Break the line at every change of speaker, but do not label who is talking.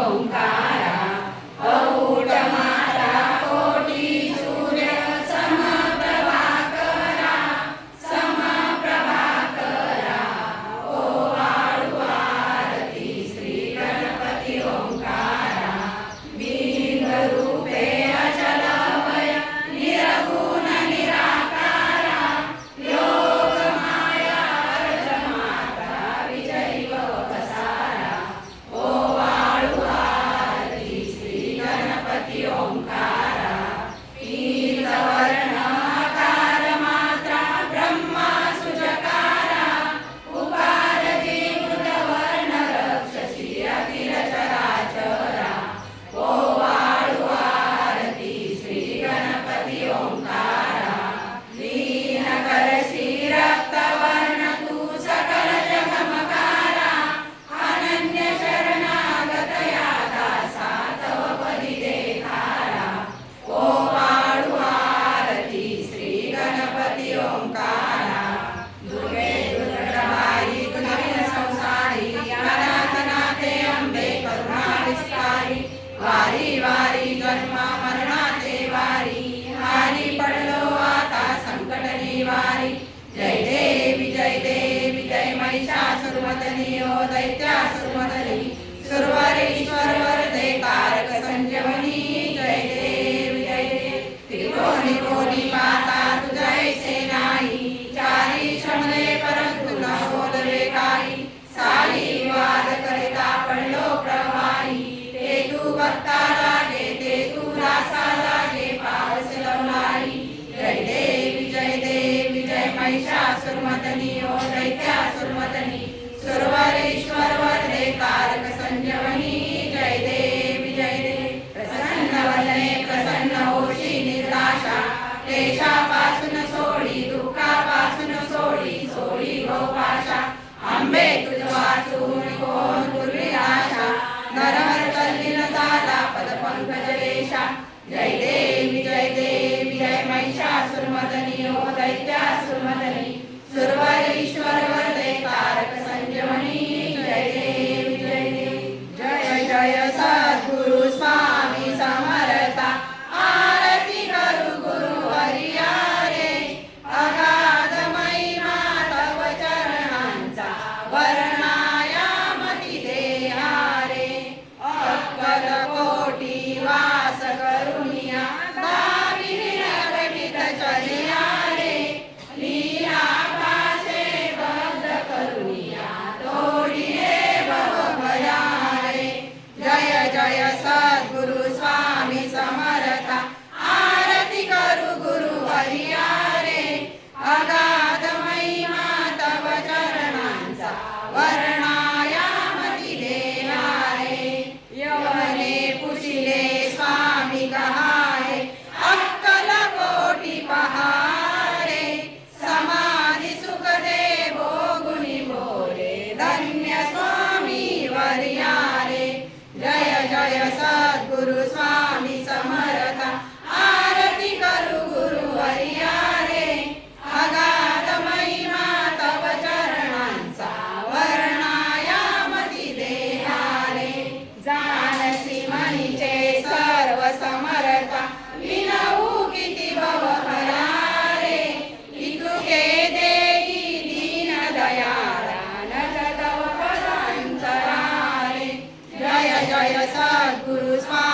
Omkara out माता कोटी सूर्य समप्रभाकरा समप्रभाकरा ओ वाळू आरती श्री गणपती ओंकारा बिंब रूपे अचल भय निरगुण निराकारा योग माया माता विजयी वसारा ओ वाळू आरती श्री गणपती ओंकारा पीतवर्ण आकार मात्रा ब्रह्मा सुजकारा उकार जीवृत वर्ण रक्षसी अखिल चराचरा ओ वाळू आरती श्री गणपती ओंकारा लीन करसी रक्तवर्ण तू सकल जगमकारा अनन्य शरणागत यादा सातव पदी देखारा ओ वाळू आरती श्री गणपती ओंकारा दुर्गे दुर्गवारी नवीन संसारी अनाथनाथे अंबे करुणा विस्तारी वारी वारी जन्मा मरणाते वारी हारी पडलो आता संकट निवारी जय देवी जय महिषासुरमर्दिनी ओ दैत्यासुरमर्दिनी सुरवरेश्वर वरदे कारक संजीवनी जय देवी त्रिकोणी कोणी माता तुझा ऐसे नाही चारी शमने परंतु न बोलवे काही साई वाद करिता पडलो प्रवाही ते तू भक्ता लागे ते तू रासा लागे पावस लवलाई जय देवी जय महिषासुरमर्दिनी ओ दैत्यासुरमर्दिनी सुरवरेश्वर वरदे कारक संजीवनी जय देवी प्रसन्न वदने प्रसन्न होशी निर्दाशा क्लेशापासून सोडी दुःखापासून सोडी सोडी गोपाशा आंबे तुझ वाचून कोण पूर्वी आशा नरहर तल्लीन झाला पदपंकज रेषा जय देवी जय महिषासुरमर्दिनी ओ दैत्यासुरमर्दिनी सुरवरेश्वर वरदे कारक संजीवनी जय देवी जय सद्गुरु स्वामी समर्था आरती करू गुरु हरिया रे अगाध महिमा तव चरणांचा वर्णायामती देहा रे अक्कल कोटी वास करुनिया दाविनी प्रवित चरिया रे लीला पासे बद्ध करुनिया तोडिले भव भया रे जय सद्गुरु स्वामी समर्था आरती करू गुरु हरिया रे अगाध महिमा तव चरणांचा वर्णायामती देहा रे यवने पुशिले स्वामी कहाय अक्कल कोटी पहारे समाधी सुख दे भोगुनी बोले धन्य स्वामी वर्या रे जय सद्गुरु स्वामी समर्था आरती करू गुरु हरिया रे अगाध महिमा तव चरणांचा वर्णायामती देहा रे जानसी मनीचे सर्व समर्था विनवू किती भवहरा रे इतुके देई दीन दयाळा नज तव पदांतरा रे जय सद्गुरु स्वामी